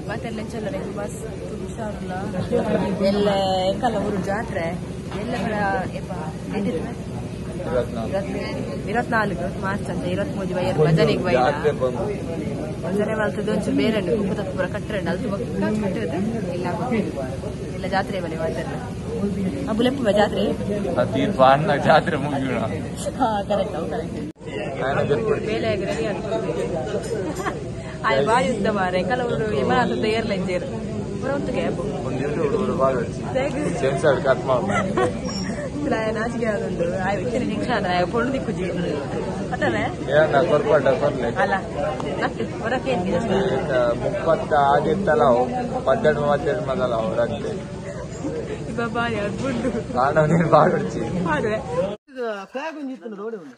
ಮತ್ತೆ ಬಸ್ ಹುಷಾರಿಲ್ಲ ಎಲ್ಲ ಎಂಕಲ್ಲ ಊರು ಜಾತ್ರೆ ಎಲ್ಲ 24 ಮಾರ್ಚ್ ಅಂತ 23 ಬೈಯರ್ ಭಜನೆಗೆ ಬೈದ ಭಜನೆ ಮಾಡ್ತದೆ ಒಂಚೂರು ಬೇರೆ ಕುಪ್ಪದ ಪೂರ ಕಟ್ಟರೆ ಅದು ಕಟ್ಟದ ಇಲ್ಲ ಜಾತ್ರೆ ಬಲೆ ಮಾತಾಡ ಅಬುಲೆಪ್ಪ ಜಾತ್ರೆ ಜಾತ್ರೆ ಮುಗಿಯೋಣ ಕರೆಕ್ಟ್ ಬೇಲೆ ರೆಡಿ ಆಯ್ತು ಬಾಯಿ ಯುದ್ಧ ಮಾರೆ ಕೆಲವರು ಯಮನಾಥ ಏರ್ಲೈನ್ ಸೇರು ಒಂದು ಗ್ಯಾಪ್ ನಾಚಿಕೆ ಆದೊಂದು ಇತ್ತಿನ ನಿಕ್ಷಾನ ಪೊಣ್ಣು ದಿಕ್ಕುಜಿ ಅಟ್ಟನೆ ಅಲ್ಲ ನಟ್ಟು ಹೊರಕ್ಕೆ ಮುಪ್ಪತ್ತ ಆಗಿತ್ತಲ್ಲ 18 ಮೊದಲ ಹೊರಗೆ ಬಾಬಾ ಯಾರು ಬುಡ್ಡು ನಾನು ನೀನು ಬಾಡ್ಸಿ ಆದ್ರೆ ಫ್ಲಾಗ್ ಒಂದಿತ್ತು ರೋಡ್ ಒಂದು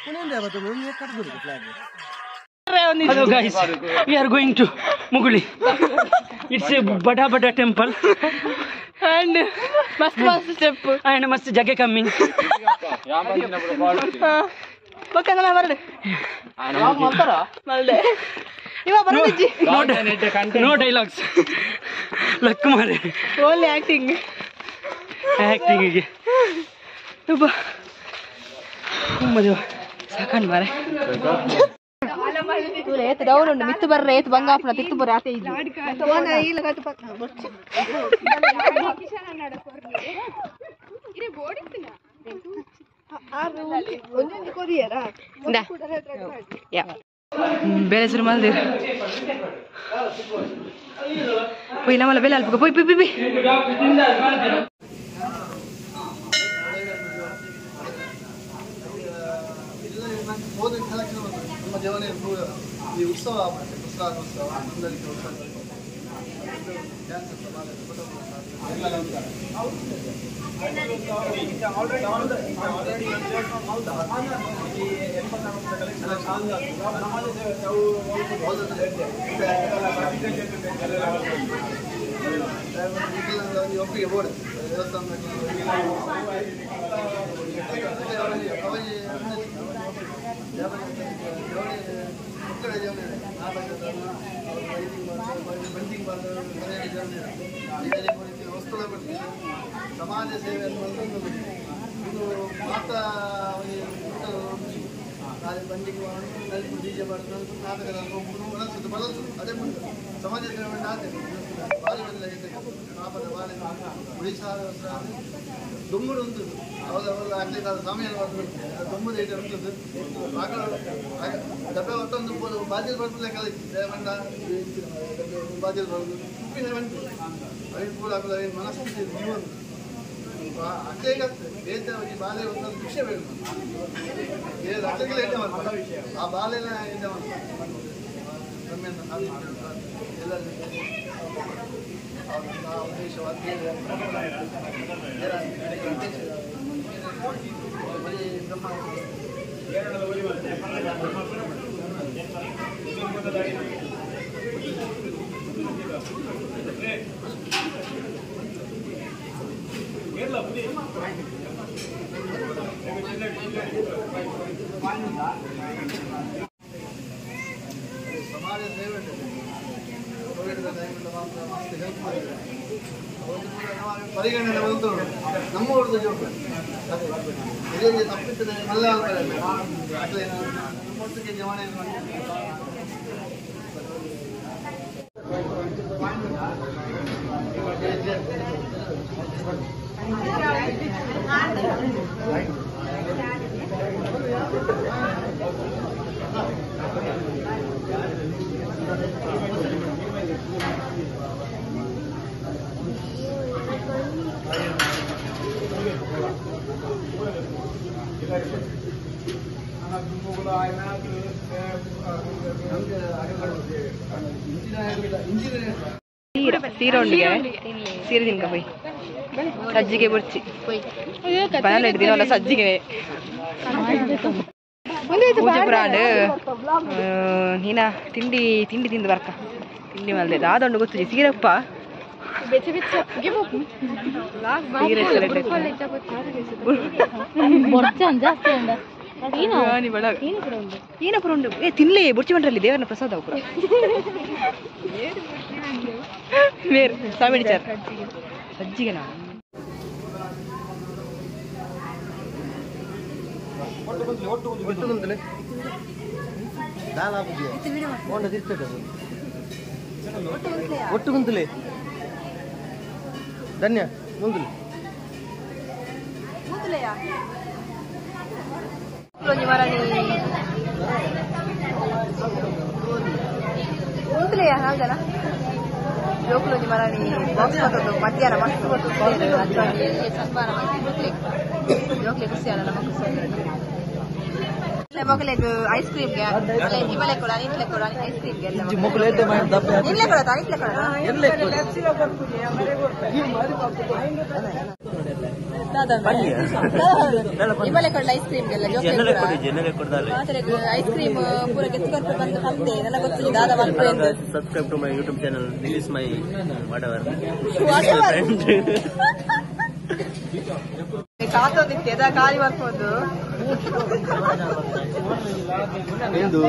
Hello guys, we are going to Muguli. It's a bada temple and must step and must jagge coming. Bakana varde. Malde. Iva barudiji. No dialogues. Lakkumare. Only acting. Acting ige. Ubba. Ummadu. Sakan mare. Eight down ಉಂಡು ಮಿತ್ತು ಬರ್ರೆ ಏತ್ ಬಂಗಾಪನ ತಿತ್ತು ಬರ್ರೆ ಆತೆ ಇದು ಓನ ಇಲ್ಲ ಕತ್ತು ಪಕ್ಕ ಬೊಚ್ಚಿ ಇರೆ ಬೋಡಿತ್ತಿನ ಆರು ಒಂದೊಂದು courier ಯಾ ಬೇರೆ ಶುರು ಮಾಡಿದೆ ಪೋಯ್ ನಮ್ಮಲ್ಲ ಬೇಲೆ ಅಲ್ಪ ಪೋಯ್ ಪಿ ದೇವನೇ ಈ ಉತ್ಸವ ಉತ್ಸವ ಒಪ್ಪಿಗೆ ಬೋರ್ಡ್ ವಸ್ತುಗಳ ಬಗ್ಗೆ ಸಮಾಜ ಸೇವೆ ಅನ್ನುವಂಥದ್ದು ಇದು ಮಾತ್ರ ಬಂಡಿಗೆ ನಲ್ಪು ಡಿಜೆ ಮಾಡ್ತಾರೆ ನಾಟಕದ ಬಳಸೋದು ಅದೇ ಮುಂದೆ ಸಮಾಜ ಸೇವೆ ಬಾಲ್ಯವೆಲ್ಲ ಪಾಪದ ಬಾಲ್ಯ ಉಳಿಸಾರ ದುಮ್ಮುಡು ಉಂಟು ಅವರೆಲ್ಲ ಆಗ್ಲಿಕ್ಕೆ ಸಮಯ ದುಮ್ಮುದು ಹೇಗೆ ಉಂಟು ಡಬ್ಬೆ ಒಟ್ಟೊಂದು ಬಾಜಿಲ್ ಬರ್ಬಲ್ಲ ಕಲಿತು ದೇವಂಡ ಬಾಜಿಲ್ ಬರೋದು ಉಪ್ಪಿನ ಬಂತು ಅವಿನ ಕೂಡ ಆಗಲ್ಲ ಅವಿನ ಮನಸ್ಥಿತಿ ಜೀವನ ಅಕ್ಕೇಗತ್ತೆ ಬೇತೆ ಬಾಲ್ಯ ಒಂದೊಂದು ವಿಷಯ ಬೇಡ ಅಕ್ಕಗೆಲ್ಲ ಎಣ್ಣೆ ಮಾಡ್ತಾರೆ ಆ ಬಾಲ್ಯನ ಎಣ್ಣೆ ಮಾಡ್ತಾರೆ ಎಲ್ಲ ಉದ್ದೇಶವಾದ ಸಮಾಜ ಸೇವೆ ಕೋವಿಡ್ ಟೈಮಲ್ಲಿ ಮಾತ್ರ ಮಸ್ತ್ ಹೆಲ್ಪ್ ಮಾಡಿದ್ದಾರೆ ಪರಿಗಣನೆ ಬಂತು ನಮ್ಮ ಅವ್ರದ್ದು ಜವಾಬ್ದಾರಿ ಇದೇ ತಪ್ಪಿರ್ತದೆ ಎಲ್ಲ ಆಗ್ತದೆ ನಮ್ಮೊಟ್ಟಿಗೆ ಜವಾನೆ ಸೀರೆ ತಿನ್ಕ ಪೋಯ್ ಸಜ್ಜಿಗೆ ಬುರ್ಚಿ ಬನಾನ ಹಿಡ್ದಿನಲ್ಲ ಸಜ್ಜಿಗೆ ಪೂಜೆ ಪುರಾಂಡ್ ನೀನ ತಿಂಡಿ ತಿಂದು ಬರ್ಕ ತಿಂಡಿ ಮಲ್ದೆ ಆದೊಂಡು ಗೊತ್ತು ಸೀರಪ್ಪ ಏನಪ್ಪ ಉಂಡು ತಿನ್ಲೇ ಬುರ್ಚಿ ಮಂಡ್ರಲ್ಲಿ ದೇವರನ ಪ್ರಸಾದ ಪುರ ಮೇರ್ ಸ್ವಾಮಿ ಚಾರ್ ಅಜ್ಜಿಗೆ ನಾವು ಒಟ್ಟು ಕುಂತಲೆ ಧನ್ಯ ಮುಂದಲೆ ಹಾಗಲ್ಲ ಜೋಕುಲೊಂಜಿ ಮರಾಣಿ ಬಾಕ್ಸ್ ಮತ್ತೊಂದು ಮಧ್ಯಾಹ್ನ ಮಸ್ತ್ ಸನ್ಮಾನ ಜೋಕ್ಲೆ ಖುಷಿ ಅಲ್ಲ ನಮ್ಮ ಖುಷಿ ಮಕ್ಕಳಿಗೆ ಐಸ್ ಕ್ರೀಮ್ಗೆ ಇವಳೆ ಕೊಡ ನಿಂಟ್ಲೆ ಕೊಡ ಐಸ್ ಕ್ರೀಮ್ಗೆ ನಿನ್ಲೆ ಕೊಡ ನಿಂಟ್ಲೆ ಕೊಡ ಇವಳೆ ಕೊಡ ಐಸ್ ಕ್ರೀಮ್ಗೆಲ್ಲ ಐಸ್ ಕ್ರೀಮ್ ಪೂರ ಕೆತ್ಕೊಟ್ಟು ಬಂದು ಹಂತೆ ನನಗೆ ಗೊತ್ತಿಲ್ಲ ದಾದ ಮಲ್ಪೆ subscribe to my YouTube channel this is my whatever ಕಾತೋದಿತ್ತೆ ಅದ ಖಾಲಿ ಮಾಡ್ಬೋದು ಏನು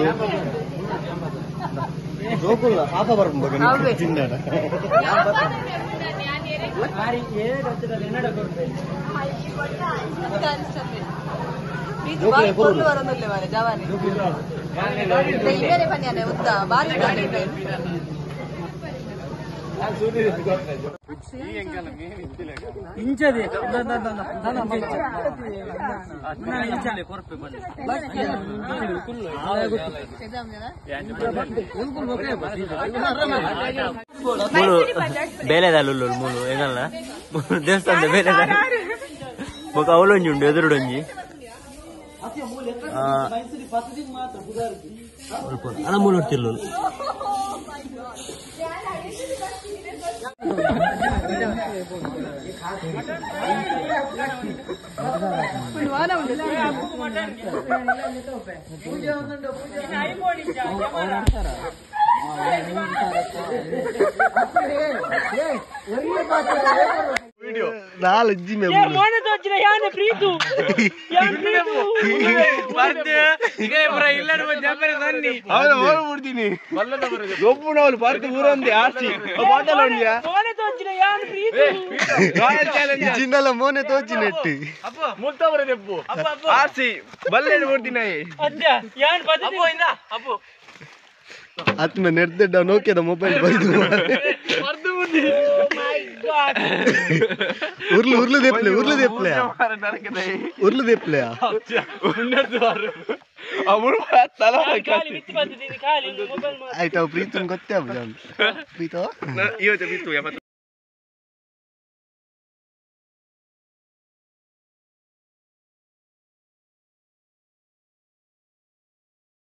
ಗೋಕುಲ ಹಾಕ ಬರ್ಬೋದು ತಿಂದಾಡ ಜವಾನಿ ಬೇರೆ ಪನ್ಯಾನೆ ಉದ್ದ ಬಾರಿ ಇಂಚದೆ ಮೂಲು ಬೇಲೆದಾಲು ಮೂಲು ಹೆಂಗಲ್ಲ ದೇವಸ್ಥಾನದ ಬೇಲೆದಾಲ ఒక అవలోంజి ఉండు ఎదురుడొంజి అలా మూడు తిల్లు ಒಬ್ಬನವಳು ಪಾರ್ಟಿ ಊರಂದಿ ಆರ್ಸಿ ಜಿನ್ನಲ್ಲ ಮೋನೆ ತೋಚಿ ನೆಟ್ಟಿ ಮುಲ್ತವರ ದೆಪ್ಪು ಆರ್ಸಿ ಬಲ್ಲೆಡು ಓಡ್ತೀನಿ ಆತ್ಮ ನೆಡ್ದೆಡ್ಡ ನೋಕಿಯದ ಮೊಬೈಲ್ ಬೈದು ಉರ್ಲು ದೆಪ್ಲೆ ಆಯ್ತಾ ಪ್ರೀತು ಗೊತ್ತೇ ಪ್ರೀತು